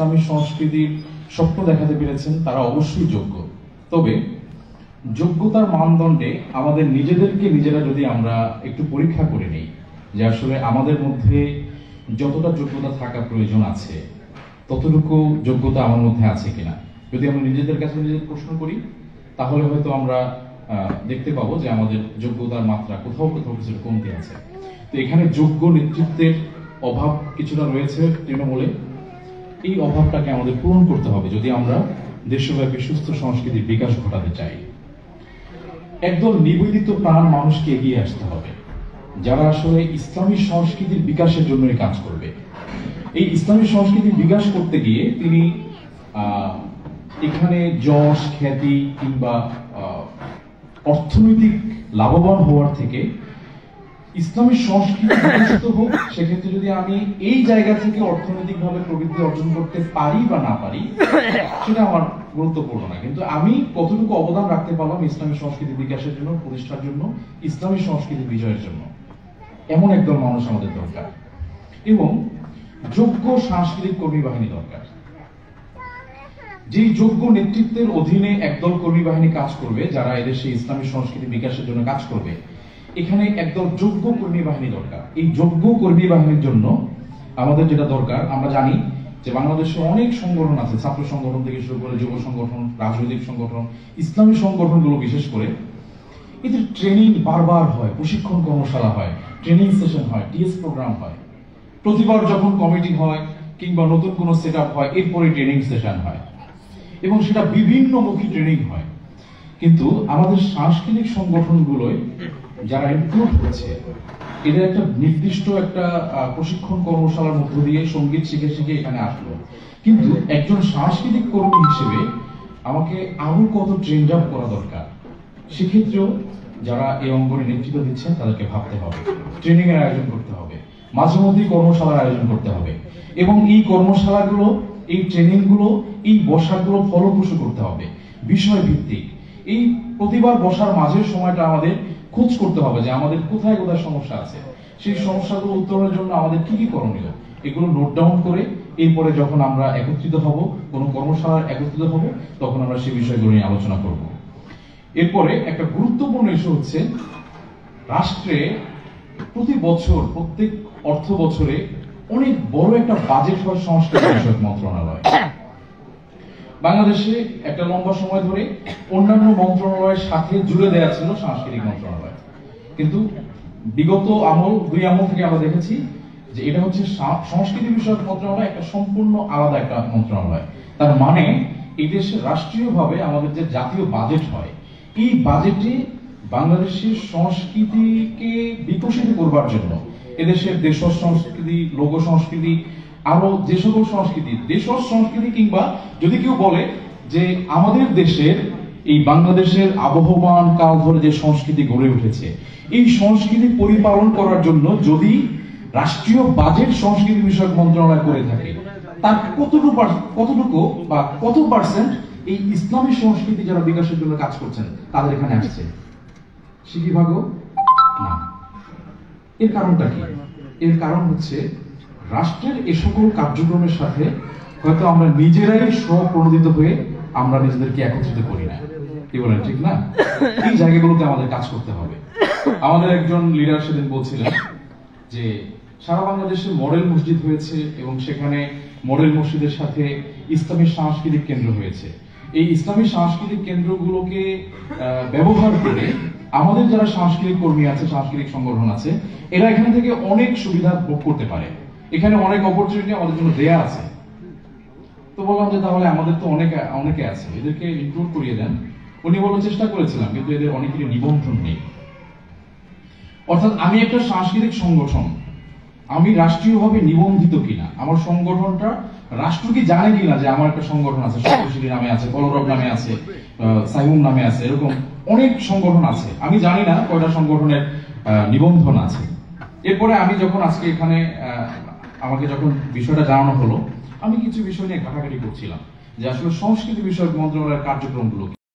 ইসলামী সংস্কৃতির স্বপ্ন দেখাতে পেরেছেন তারা অবশ্যই যোগ্য। তবে যোগ্যতার মানদণ্ডে আমাদের নিজেদেরকে নিজেরা যদি আমরা একটু পরীক্ষা করে নিই যে আসলে আমাদের মধ্যে যতটা যোগ্যতা থাকা প্রয়োজন আছে ততটুকু যোগ্যতা আমার মধ্যে আছে কিনা, যদি আমরা নিজেদের কাছে নিজেদের প্রশ্ন করি তাহলে হয়তো আমরা দেখতে পাবো যে আমাদের যোগ্যতার মাত্রা কোথাও কোথাও কিছুটা কমতি আছে। তো এখানে যোগ্য নেতৃত্বের অভাব কিছুটা রয়েছে তৃণমূলে। এই অভাবটাকে আমাদের পূরণ করতে হবে যদি আমরা দেশব্যাপী সুস্থ সংস্কৃতির বিকাশ ঘটাতে চাই। একদল নিবেদিত প্রাণ মানুষকে এগিয়ে আসতে হবে যারা আসলে ইসলামী সংস্কৃতির বিকাশের জন্যই কাজ করবে। এই ইসলামী সংস্কৃতির বিকাশ করতে গিয়ে তিনি এখানে যশ খ্যাতি কিংবা অর্থনৈতিক লাভবান হওয়ার থেকে ইসলামী সংস্কৃতি বিকশিত হোক, সেক্ষেত্রে যদি আমি এই জায়গা থেকে অর্থনৈতিকভাবে প্রবৃদ্ধি অর্জন করতে পারি বা না পারি সেটা আমার গুরুত্বপূর্ণ না, কিন্তু আমি কতটুকু অবদান রাখতে পারলাম ইসলামী সংস্কৃতি বিকাশের জন্য, প্রতিষ্ঠার জন্য, ইসলামী সংস্কৃতি বিজয়ের জন্য, এমন একদল মানুষ আমাদের দরকার। এবং যোগ্য সাংস্কৃতিক কর্মী বাহিনী দরকার। যেই যোগ্য নেতৃত্বের অধীনে একদল কর্মী বাহিনী কাজ করবে যারা এদেশে ইসলামী সংস্কৃতি বিকাশের জন্য কাজ করবে, এখানে একদল যোগ্য কর্মী বাহিনী দরকার। এই যোগ্য কর্মী বাহিনীর জন্য আমাদের যেটা দরকার, আমরা জানি যে বাংলাদেশে অনেক সংগঠন আছে, ছাত্র সংগঠন থেকে শুরু করে যুব সংগঠন, রাজনৈতিক সংগঠন, ইসলামী সংগঠনগুলো বিশেষ করে, এদের ট্রেনিং বারবার হয়, প্রশিক্ষণ কর্মশালা হয়, ট্রেনিং সেশন হয়, টিএস প্রোগ্রাম হয়, প্রতিবার যখন কমিটি হয় কিংবা নতুন কোনো সেট আপ হয় এরপরে ট্রেনিং সেশন হয় এবং সেটা বিভিন্নমুখী ট্রেনিং হয়। কিন্তু আমাদের সাংস্কৃতিক সংগঠনগুলোয় যারা ইনক্লুড হচ্ছে এদের একটা নির্দিষ্ট একটা প্রশিক্ষণ কর্মশালার মধ্য দিয়ে সঙ্গীত শিখে শিখে এখানে আসলো, কিন্তু একজন সাংস্কৃতিক কর্মী হিসেবে আমাকে আরো কত ট্রেন আপ করা দরকার, সেক্ষেত্রেও যারা এই অঙ্গনে নেতৃত্ব দিচ্ছেন তাদেরকে ভাবতে হবে, ট্রেনিং এর আয়োজন করতে হবে, মাঝে মধ্যেই কর্মশালার আয়োজন করতে হবে এবং এই কর্মশালাগুলো, এই ট্রেনিং গুলো, এই বসাগুলো ফলপ্রসূ করতে হবে, বিষয় ভিত্তিক। এই প্রতিবার বসার মাঝের সময়টা আমাদের খোঁজ করতে হবে যে আমাদের কোথায় কোথায় সমস্যা আছে, সেই সমস্যাগুলো উত্তরণের জন্য আমাদের কি কি করণীয়, এগুলো নোট ডাউন করে এরপরে যখন আমরা একত্রিত হব, কোনো কর্মশালায় একত্রিত হব, তখন আমরা সেই বিষয়গুলো নিয়ে আলোচনা করব। এরপরে একটা গুরুত্বপূর্ণ ইস্যু হচ্ছে, রাষ্ট্রে প্রতি বছর প্রত্যেক অর্থ বছরে অনেক বড় একটা বাজেট হয় সংস্কৃতি বিষয়ক মন্ত্রণালয়। বাংলাদেশে একটা লম্বা সময় ধরে অন্যান্য মন্ত্রণালয়ের সাথে জুড়ে দেওয়া ছিল সাংস্কৃতিক মন্ত্রণালয়, কিন্তু বিগত দুই আমল থেকে আমরা দেখেছি যে এটা হচ্ছে সংস্কৃতি বিষয়ক মন্ত্রণালয় একটা সম্পূর্ণ আলাদা একটা মন্ত্রণালয়। তার মানে এই দেশে রাষ্ট্রীয়ভাবে আমাদের যে জাতীয় বাজেট হয়, এই বাজেটে বাংলাদেশের সংস্কৃতিকে বিকশিত করবার জন্য এদেশের দেশজ সংস্কৃতি, লোক সংস্কৃতি, আরো যে সকল সংস্কৃতি, দেশজ সংস্কৃতি কিংবা যদি কেউ বলে যে আমাদের দেশের এই বাংলাদেশের আবহমান কাল ধরে যে সংস্কৃতি গড়ে উঠেছে, এই সংস্কৃতি পরিপালন করার জন্য যদি রাষ্ট্রীয় বাজেট সংস্কৃতি বিষয়ক মন্ত্রণালয় করে থাকে, তার কতটুকু বা কত পার্সেন্ট এই ইসলামী সংস্কৃতি যারা বিকাশের জন্য কাজ করছেন তাদের এখানে আসছে? সিকিভাগও না। এর কারণটা কি? এর কারণ হচ্ছে রাষ্ট্রের এ সকল কার্যক্রমের সাথে হয়তো আমরা নিজেরাই স্বপ্রণোদিত হয়ে আমরা নিজেদেরকে একত্রিত করি না। কি বলেন, ঠিক না? এই জায়গাগুলোতে আমাদের কাজ করতে হবে। আমাদের একজন লিডার সেদিন বলছিলেন যে সারা বাংলাদেশে মডেল মসজিদ হয়েছে এবং সেখানে মডেল মসজিদের সাথে ইসলামী সাংস্কৃতিক কেন্দ্র হয়েছে। এই ইসলামী সাংস্কৃতিক কেন্দ্রগুলোকে ব্যবহার করে আমাদের যারা সাংস্কৃতিক কর্মী আছে, সাংস্কৃতিক সংগঠন আছে, এরা এখান থেকে অনেক সুবিধা ভোগ করতে পারে। এখানে অনেক অপরচুনিটি আমাদের জন্য দেয়া আছে। তো বললাম যে তাহলে আমাদের তো অনেকে আছে, এদেরকে ইনক্লুড করিয়ে দেন। উনি বলার চেষ্টা করেছিলাম, কিন্তু এদের অনেকেরই নিবন্ধন নেই। অর্থাৎ আমি একটা সাংস্কৃতিক সংগঠন, আমি রাষ্ট্রীয়ভাবে নিবন্ধিত কিনা, আমার সংগঠনটা রাষ্ট্র কি জানে কিনা যে আমার একটা সংগঠন আছে, সত্যশীলী নামে আছে, কলরব নামে আছে, সাইমুম নামে আছে, এরকম অনেক সংগঠন আছে। আমি জানি না কয়টা সংগঠনের নিবন্ধন আছে। এরপরে আমি যখন আজকে এখানে আমাকে যখন বিষয়টা জানানো হলো, আমি কিছু বিষয় নিয়ে ঘাটাঘাটি করছিলাম যে আসলে সংস্কৃতি বিষয়ক মন্ত্রণালয়ের কার্যক্রমগুলো